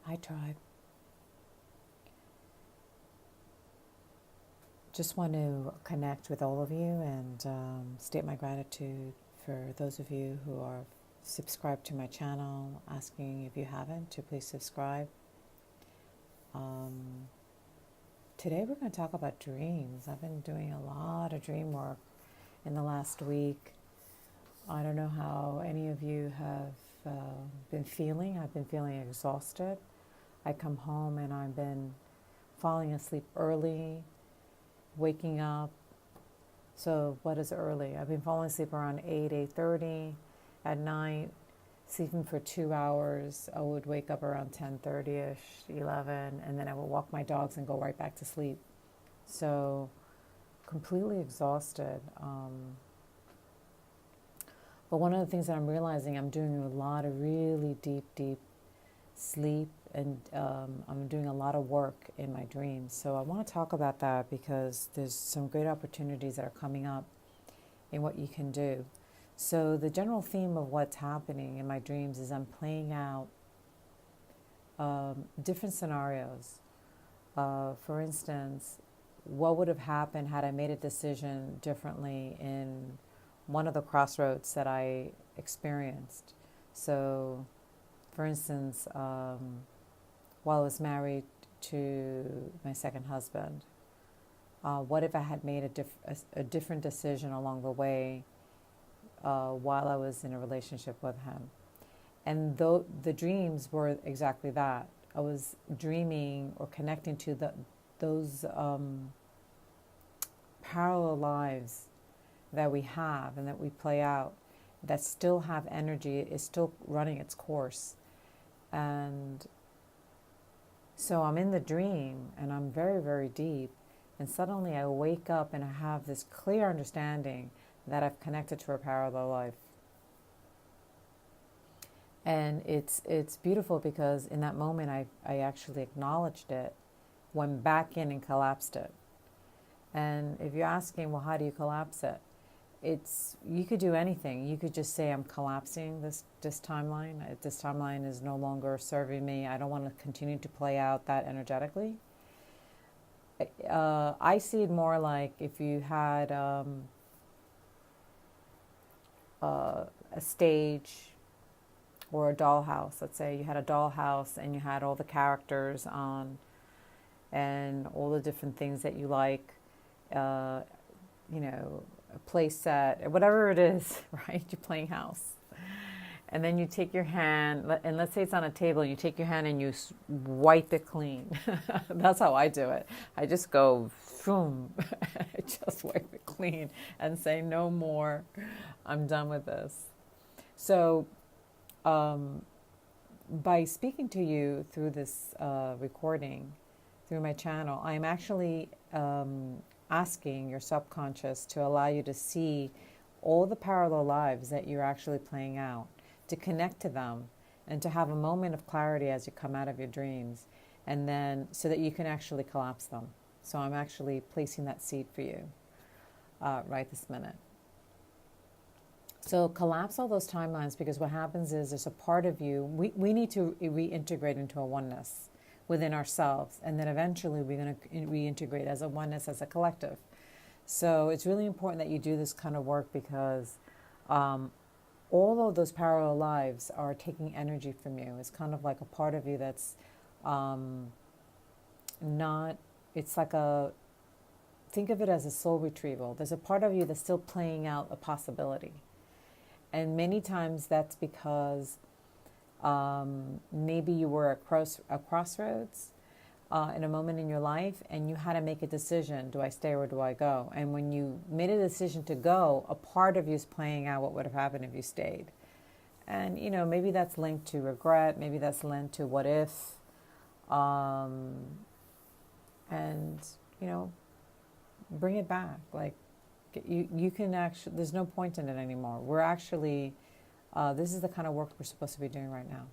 Hi, tribe. Just want to connect with all of you and state my gratitude for those of you who are subscribed to my channel, asking if you haven't to please subscribe. Today we're going to talk about dreams. I've been doing a lot of dream work in the last week. I don't know how any of you have been feeling. I've been feeling exhausted. I come home and I've been falling asleep early, waking up. So what is early? I've been falling asleep around 8:30 at night, sleeping for 2 hours. I would wake up around 10:30ish, 11, and then I would walk my dogs and go right back to sleep. So completely exhausted. But one of the things that I'm realizing, I'm doing a lot of really deep sleep, and I'm doing a lot of work in my dreams. So I want to talk about that because there's some great opportunities that are coming up in what you can do. So the general theme of what's happening in my dreams is I'm playing out different scenarios. For instance, what would have happened had I made a decision differently in one of the crossroads that I experienced. So for instance, while I was married to my second husband, what if I had made a different decision along the way while I was in a relationship with him? And the dreams were exactly that. I was dreaming or connecting to those parallel lives that we have and that we play out, that still have energy, is still running its course. And so I'm in the dream and I'm very deep, and suddenly I wake up and I have this clear understanding that I've connected to a parallel life. And it's beautiful because in that moment I actually acknowledged it, went back in and collapsed it. And if you're asking, well, how do you collapse it? You could do anything. You could just say, I'm collapsing this timeline. This timeline is no longer serving me. I don't want to continue to play out that energetically. I see it more like if you had a stage or a dollhouse. Let's say you had a dollhouse and you had all the characters on and all the different things that you like, a play set, or whatever it is, right? You're playing house. And then you take your hand, and let's say it's on a table, and you take your hand and you wipe it clean. That's how I do it. I just go, boom, I just wipe it clean and say, no more. I'm done with this. So by speaking to you through this recording, through my channel, I'm actually asking your subconscious to allow you to see all the parallel lives that you're actually playing out, to connect to them, and to have a moment of clarity as you come out of your dreams, and then so that you can actually collapse them. So I'm actually placing that seed for you right this minute. So collapse all those timelines, because what happens is there's a part of you, we need to reintegrate into a oneness within ourselves, and then eventually we're going to reintegrate as a oneness, as a collective. So it's really important that you do this kind of work, because all of those parallel lives are taking energy from you. It's kind of like a part of you that's not, it's like think of it as a soul retrieval. There's a part of you that's still playing out a possibility. And many times that's because maybe you were at a crossroads in a moment in your life, and you had to make a decision: do I stay or do I go? And when you made a decision to go, a part of you is playing out what would have happened if you stayed. And maybe that's linked to regret, maybe that's linked to what if, and bring it back. Like you can actually, there's no point in it anymore. We're actually this is the kind of work we're supposed to be doing right now.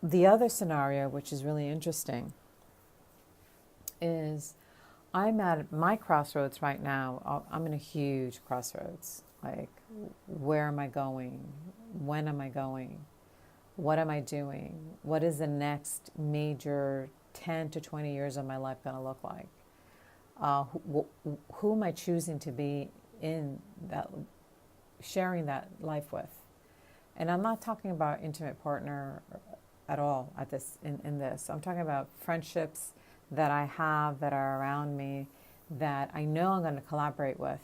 The other scenario, which is really interesting, is I'm at my crossroads right now. I'm in a huge crossroads. Like, where am I going? When am I going? What am I doing? What is the next major 10 to 20 years of my life going to look like? Who am I choosing to be in that, sharing that life with? And I'm not talking about intimate partner at all at this in this. I'm talking about friendships that I have that are around me that I know I'm going to collaborate with.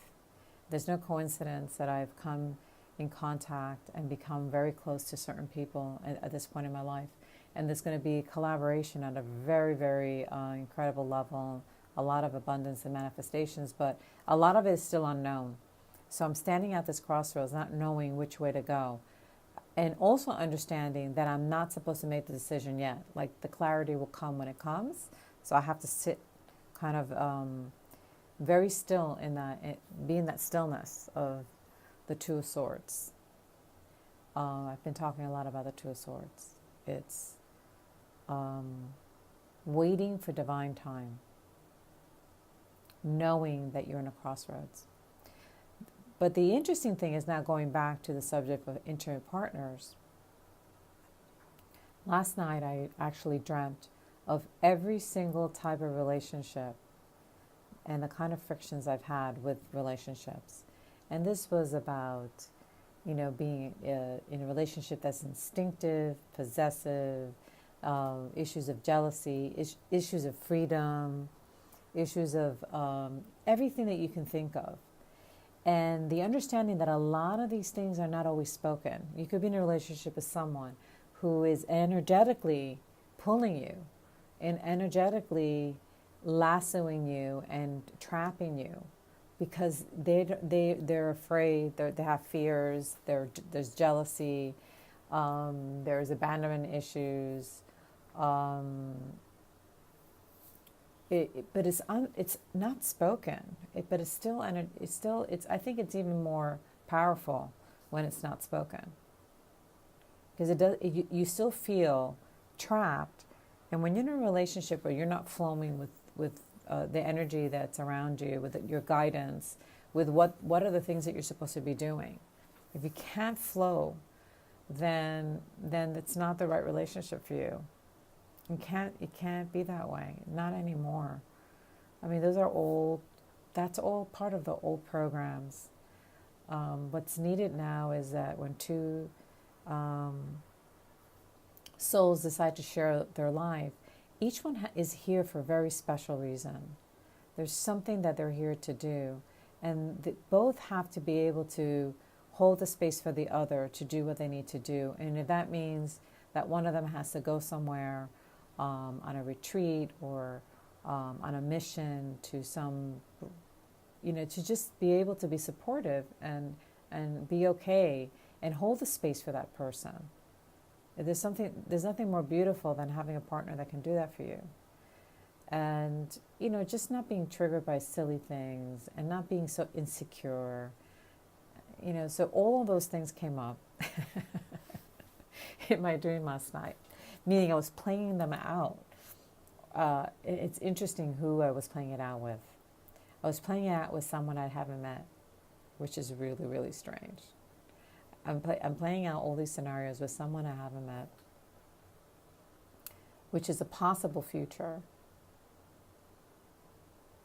There's no coincidence that I've come in contact and become very close to certain people at this point in my life. And there's going to be collaboration at a very, very incredible level, a lot of abundance and manifestations, but a lot of it is still unknown. So I'm standing at this crossroads, not knowing which way to go. And also understanding that I'm not supposed to make the decision yet. Like the clarity will come when it comes. So I have to sit kind of very still in that, be in that stillness of the Two of Swords. I've been talking a lot about the Two of Swords. It's waiting for divine time, knowing that you're in a crossroads. But the interesting thing is now going back to the subject of intimate partners. Last night I actually dreamt of every single type of relationship and the kind of frictions I've had with relationships. And this was about, being in a relationship that's instinctive, possessive, issues of jealousy, issues of freedom, issues of everything that you can think of. And the understanding that a lot of these things are not always spoken. You could be in a relationship with someone who is energetically pulling you and energetically lassoing you and trapping you because they're afraid, they have fears, there's jealousy, there's abandonment issues. But it's not spoken. But it's still, I think it's even more powerful when it's not spoken, because you still feel trapped, and when you're in a relationship where you're not flowing with the energy that's around you, with your guidance, with what are the things that you're supposed to be doing. If you can't flow, then it's not the right relationship for you. It can't be that way. Not anymore. I mean, that's all part of the old programs. What's needed now is that when two souls decide to share their life, each one is here for a very special reason. There's something that they're here to do. And both have to be able to hold the space for the other to do what they need to do. And if that means that one of them has to go somewhere on a retreat or on a mission to some, to just be able to be supportive and be okay and hold the space for that person. There's nothing more beautiful than having a partner that can do that for you. And, just not being triggered by silly things and not being so insecure. So all of those things came up in my dream last night. Meaning I was playing them out. It's interesting who I was playing it out with. I was playing it out with someone I haven't met, which is really, really strange. I'm playing out all these scenarios with someone I haven't met, which is a possible future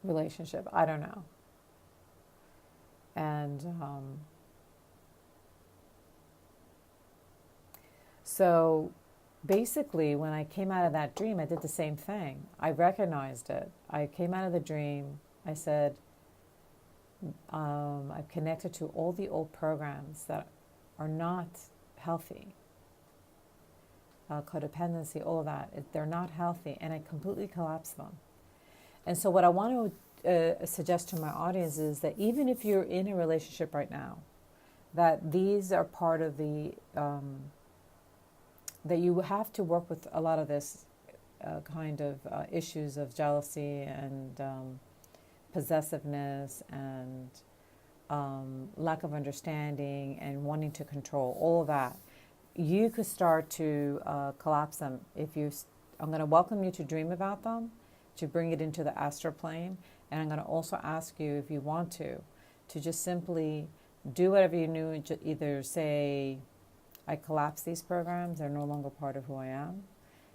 relationship. I don't know. And so basically, when I came out of that dream, I did the same thing. I recognized it. I came out of the dream. I said, I've connected to all the old programs that are not healthy. Codependency, all of that. They're not healthy. And I completely collapsed them. And so what I want to suggest to my audience is that even if you're in a relationship right now, that these are part of the... that you have to work with a lot of this kind of issues of jealousy and possessiveness and lack of understanding and wanting to control, all of that. You could start to collapse them. I'm going to welcome you to dream about them, to bring it into the astral plane, and I'm going to also ask you, if you want to just simply do whatever you do, either say, I collapse these programs. They're no longer part of who I am.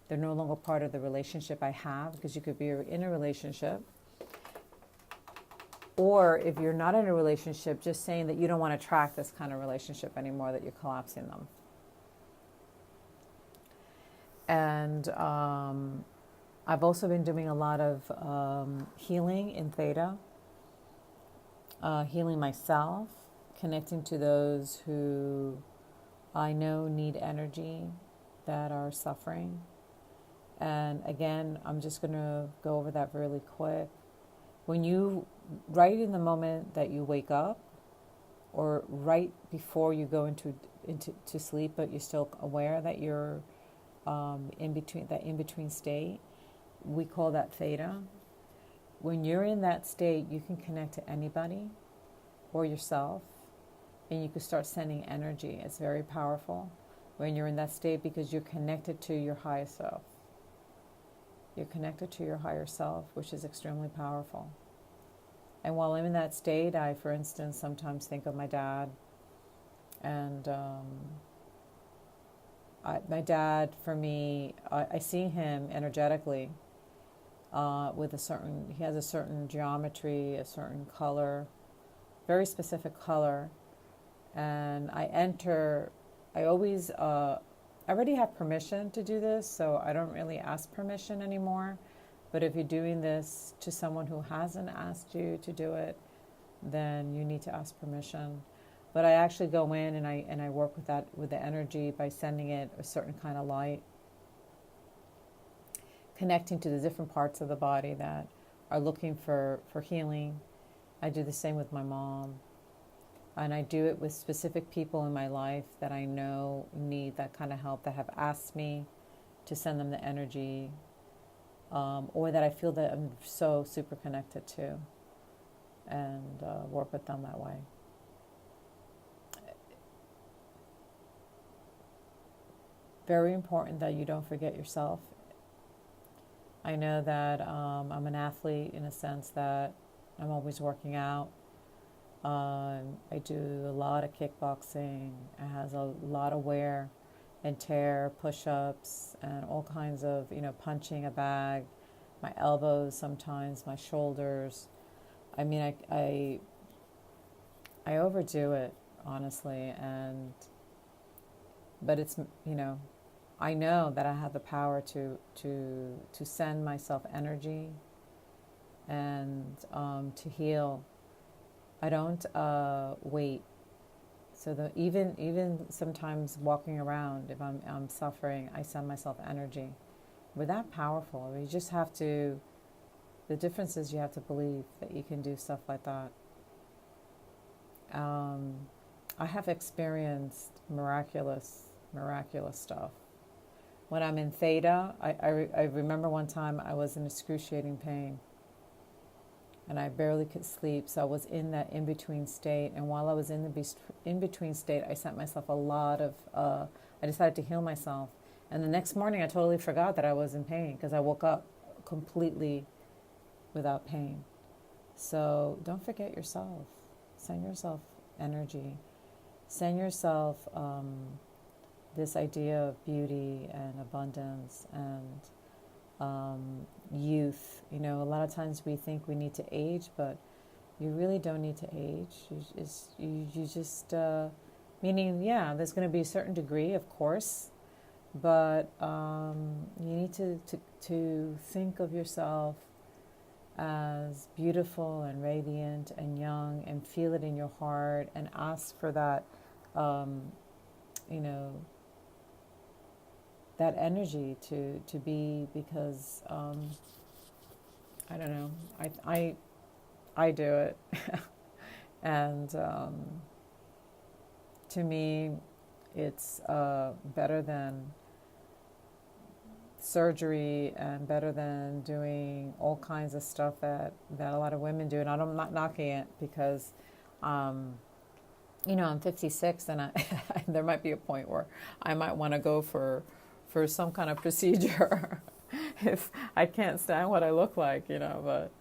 They're no longer part of the relationship I have, because you could be in a relationship. Or if you're not in a relationship, just saying that you don't want to attract this kind of relationship anymore, that you're collapsing them. And I've also been doing a lot of healing in Theta, healing myself, connecting to those who I know need energy, that are suffering. And again, I'm just going to go over that really quick. When you, right in the moment that you wake up, or right before you go into sleep, but you're still aware that you're in between state, we call that theta. When you're in that state, you can connect to anybody or yourself, and you can start sending energy. It's very powerful when you're in that state, because you're connected to your higher self. You're connected to your higher self, which is extremely powerful. And while I'm in that state, I, for instance, sometimes think of my dad. And my dad, for me, I see him energetically with he has a certain geometry, a certain color, very specific color. And I always, I already have permission to do this, so I don't really ask permission anymore. But if you're doing this to someone who hasn't asked you to do it, then you need to ask permission. But I actually go in and I work with the energy by sending it a certain kind of light, connecting to the different parts of the body that are looking for healing. I do the same with my mom. And I do it with specific people in my life that I know need that kind of help, that have asked me to send them the energy, or that I feel that I'm so super connected to, and work with them that way. Very important that you don't forget yourself. I know that I'm an athlete in a sense that I'm always working out. I do a lot of kickboxing. It has a lot of wear and tear, push-ups, and all kinds of, punching a bag, my elbows sometimes, my shoulders. I mean, I overdo it, honestly, but it's, I know that I have the power to send myself energy and to heal. I don't wait. So even sometimes walking around, if I'm suffering, I send myself energy. We're that powerful. You just have to. The difference is you have to believe that you can do stuff like that. I have experienced miraculous stuff. When I'm in theta, I remember one time I was in excruciating pain. And I barely could sleep, so I was in that in-between state. And while I was in the in-between state, I sent myself a lot of, I decided to heal myself. And the next morning, I totally forgot that I was in pain, because I woke up completely without pain. So don't forget yourself. Send yourself energy. Send yourself this idea of beauty and abundance and youth. A lot of times we think we need to age, but you really don't need to age. You just meaning, yeah, there's going to be a certain degree, of course, but you need to think of yourself as beautiful and radiant and young, and feel it in your heart, and ask for that, that energy to be, because I don't know, I do it. And to me, it's better than surgery, and better than doing all kinds of stuff that a lot of women do. And I'm not knocking it, because I'm 56, and there might be a point where I might want to go for some kind of procedure if I can't stand what I look like, but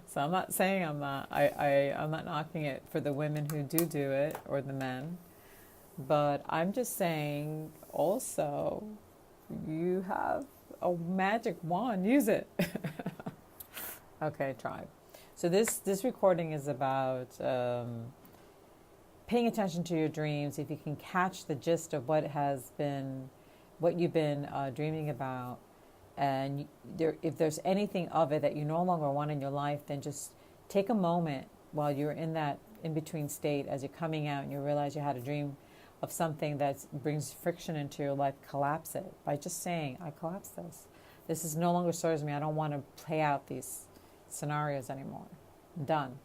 so I'm not saying I'm not knocking it for the women who do it, or the men. But I'm just saying also, you have a magic wand, use it. Okay, tribe. So this recording is about paying attention to your dreams. If you can catch the gist of what you've been dreaming about, and if there's anything of it that you no longer want in your life, then just take a moment while you're in that in between state, as you're coming out and you realize you had a dream of something that brings friction into your life. Collapse it by just saying, I collapse this. This is no longer serves me. I don't want to play out these scenarios anymore. I'm done.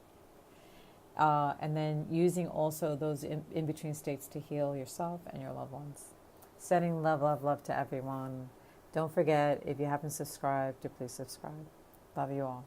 And then using also those in between states to heal yourself and your loved ones. Sending love, love, love to everyone. Don't forget, if you haven't subscribed, to please subscribe. Love you all.